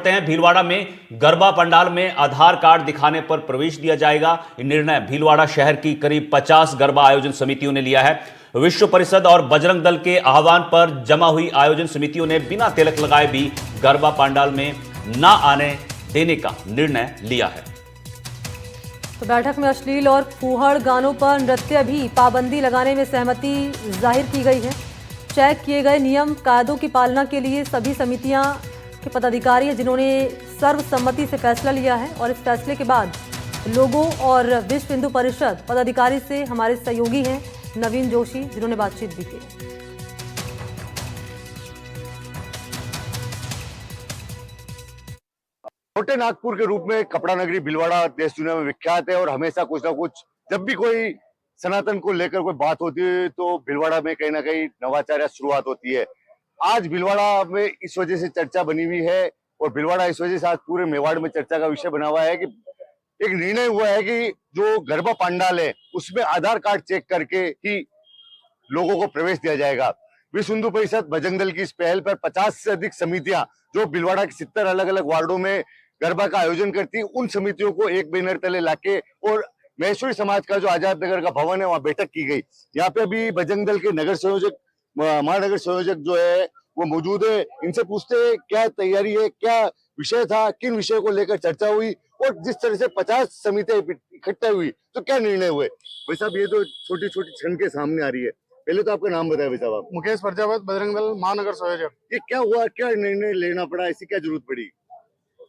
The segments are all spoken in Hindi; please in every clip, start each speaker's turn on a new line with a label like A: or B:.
A: हैं भीलवाड़ा में गरबा पंडाल में आधार कार्ड दिखाने पर प्रवेश दिया जाएगा। यह निर्णय भीलवाड़ा शहर की करीब 50 गरबा आयोजन समितियों ने लिया है। विश्व परिषद और बजरंग दल के आह्वान पर जमा हुई आयोजन समितियों ने बिना तिलक लगाए भी गरबा पंडाल में ना आने देने का निर्णय लिया है।
B: तो बैठक में अश्लील और फूहड़ गानों पर नृत्य भी पाबंदी लगाने में सहमति जाहिर की गई है। चेक किए गए नियम कायदों की पालना के लिए सभी समितियां के पदाधिकारी हैं जिन्होंने सर्वसम्मति से फैसला लिया है। और इस फैसले के बाद लोगों और विश्व हिंदू परिषद पदाधिकारी से हमारे सहयोगी हैं नवीन जोशी, जिन्होंने बातचीत भी की।
C: छोटे नागपुर के रूप में कपड़ा नगरी भीलवाड़ा देश दुनिया में विख्यात है और हमेशा कुछ ना कुछ जब भी कोई सनातन को लेकर कोई बात होती है तो भीलवाड़ा में कहीं ना कहीं नवाचार या शुरुआत होती है। आज भीलवाड़ा में इस वजह से चर्चा बनी हुई है और भीलवाड़ा इस वजह से आज पूरे मेवाड़ में चर्चा का विषय बना हुआ है कि एक निर्णय हुआ है कि जो गरबा पंडाल है उसमें आधार कार्ड चेक करके ही लोगों को प्रवेश दिया जाएगा। विश्व हिंदू परिषद बजरंग दल की इस पहल पर 50 से अधिक समितियां जो भीलवाड़ा के 70 अलग अलग वार्डों में गरबा का आयोजन करती, उन समितियों को एक बैनर तले लाके और महेश्वरी समाज का जो आजाद नगर का भवन है वहां बैठक की गई। यहाँ पे अभी बजरंग दल के नगर संयोजक, महानगर संयोजक जो है वो मौजूद है। इनसे पूछते हैं क्या तैयारी है, क्या विषय था, किन विषयों को लेकर चर्चा हुई और जिस तरह से 50 समितियां इकट्ठा हुई तो क्या निर्णय हुए। भाई साहब, ये तो छोटी छोटी क्षण के सामने आ रही है। पहले तो आपका नाम बताया भाई साहब। आप
D: मुकेश प्रजापत, बजरंग दल महानगर संयोजक।
C: ये क्या हुआ, क्या निर्णय लेना पड़ा, ऐसी क्या जरूरत पड़ी?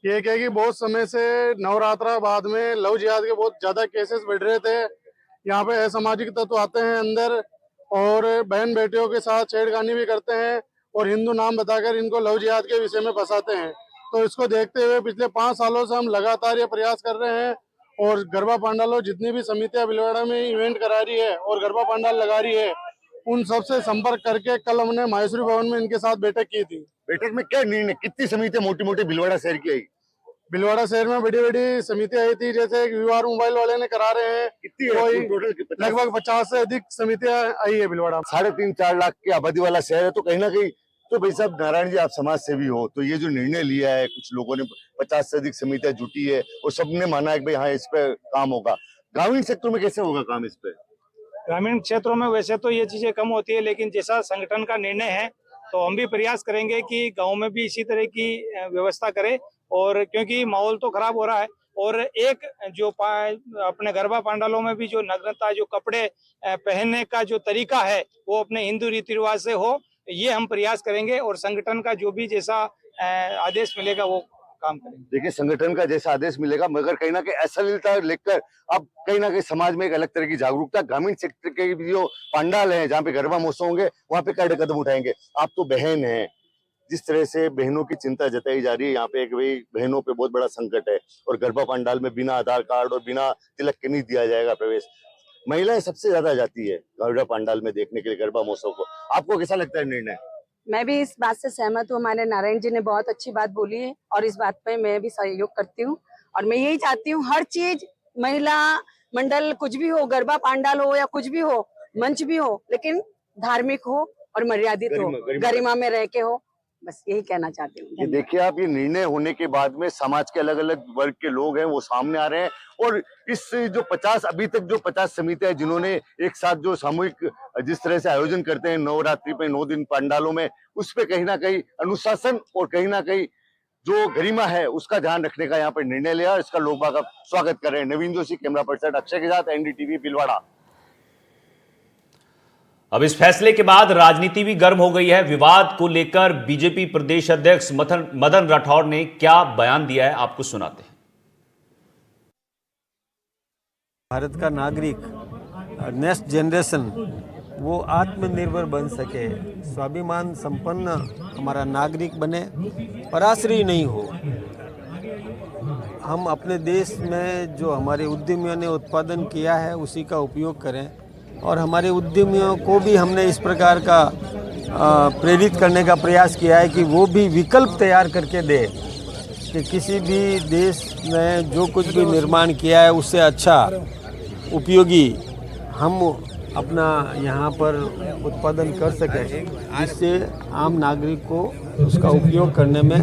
D: ये क्या कि बहुत समय से नवरात्रा बाद में लव जिहाद के बहुत ज्यादा केसेस बढ़ रहे थे। यहाँ पे असामाजिक तत्व आते हैं अंदर और बहन बेटियों के साथ छेड़खानी भी करते हैं और हिंदू नाम बताकर इनको लव जिहाद के विषय में फंसाते हैं। तो इसको देखते हुए पिछले 5 सालों से हम लगातार ये प्रयास कर रहे हैं और गरबा पंडालों जितनी भी समितियां भीलवाड़ा में इवेंट करा रही है और गरबा पंडाल लगा रही है उन सबसे संपर्क करके कल हमने महेश्वरी भवन में इनके साथ बैठक की थी।
C: बैठक में क्या निर्णय, कितनी समितियां मोटी मोटी भीलवाड़ा शहर की आई?
D: भीलवाड़ा शहर में बड़ी बड़ी समितियां आई थी, जैसे विवाह मोबाइल वाले ने करा रहे हैं।
C: कितनी
D: टोटल लगभग 50 से अधिक समितियां आई है भीलवाड़ा।
C: 3.5-4 लाख की आबादी वाला शहर है तो कहीं ना कहीं तो भाई साहब नारायण जी आप समाज सेवी हो तो ये जो निर्णय लिया है, कुछ लोगों ने 50 से अधिक समितियां जुटी है और सबने माना है कि भाई हाँ इस पे काम होगा। ग्रामीण क्षेत्रों में कैसे होगा काम इस पे?
E: ग्रामीण क्षेत्रों में वैसे तो ये चीजें कम होती है, लेकिन जैसा संगठन का निर्णय है तो हम भी प्रयास करेंगे कि गांव में भी इसी तरह की व्यवस्था करें। और क्योंकि माहौल तो खराब हो रहा है और एक जो अपने गरबा पंडालों में भी जो नग्नता, जो कपड़े पहनने का जो तरीका है वो अपने हिंदू रीति रिवाज से हो, ये हम प्रयास करेंगे और संगठन का जो भी जैसा आदेश मिलेगा वो काम करेंगे।
C: देखिए, संगठन का जैसा आदेश मिलेगा, मगर कहीं ना कहीं अश्लीलता लेकर अब कहीं ना कहीं समाज में एक अलग तरह की जागरूकता, ग्रामीण क्षेत्र के जो पंडाल है जहाँ पे गरबा महोत्सव होंगे वहाँ पे कड़े कदम उठाएंगे। आप तो बहन है, जिस तरह से बहनों की चिंता जताई जा रही है यहाँ पे एक भाई बहनों पे बहुत बड़ा संकट है और गरबा पंडाल में बिना आधार कार्ड और बिना तिलक के नहीं दिया जाएगा प्रवेश। महिलाएं सबसे ज्यादा जाती है गरबा पंडाल में देखने के लिए गरबा महोत्सव को। आपको कैसा लगता है निर्णय?
F: मैं भी इस बात से सहमत हूँ। हमारे नारायण जी ने बहुत अच्छी बात बोली है और इस बात पे मैं भी सहयोग करती हूँ और मैं यही चाहती हूँ हर चीज महिला मंडल कुछ भी हो, गरबा पंडाल हो या कुछ भी हो, मंच भी हो, लेकिन धार्मिक हो और मर्यादित हो, गरिमा में रह के हो। बस यही कहना चाहती हूँ।
C: ये देखिए आप, ये निर्णय होने के बाद में समाज के अलग अलग वर्ग के लोग हैं वो सामने आ रहे हैं और इस जो 50 अभी तक जो 50 समितियां जिन्होंने एक साथ जो सामूहिक जिस तरह से आयोजन करते हैं नवरात्रि पे 9 दिन पंडालों में, उस पे कहीं ना कहीं अनुशासन और कहीं ना कहीं जो गरिमा है उसका ध्यान रखने का यहाँ पर निर्णय लिया। इसका लोग बाग स्वागत कर रहे हैं। नवीन जोशी, कैमरा पर्सन अक्षय के साथ, एनडीटीवी भीलवाड़ा।
A: अब इस फैसले के बाद राजनीति भी गर्म हो गई है। विवाद को लेकर बीजेपी प्रदेश अध्यक्ष मदन राठौर ने क्या बयान दिया है, आपको सुनाते हैं।
G: भारत का नागरिक, नेक्स्ट जनरेशन वो आत्मनिर्भर बन सके, स्वाभिमान संपन्न हमारा नागरिक बने, पराश्रयी नहीं हो। हम अपने देश में जो हमारे उद्यमियों ने उत्पादन किया है उसी का उपयोग करें और हमारे उद्यमियों को भी हमने इस प्रकार का प्रेरित करने का प्रयास किया है कि वो भी विकल्प तैयार करके दे कि किसी भी देश में जो कुछ भी निर्माण किया है उससे अच्छा उपयोगी हम अपना यहाँ पर उत्पादन कर सकें, जिससे आम नागरिक को उसका उपयोग करने में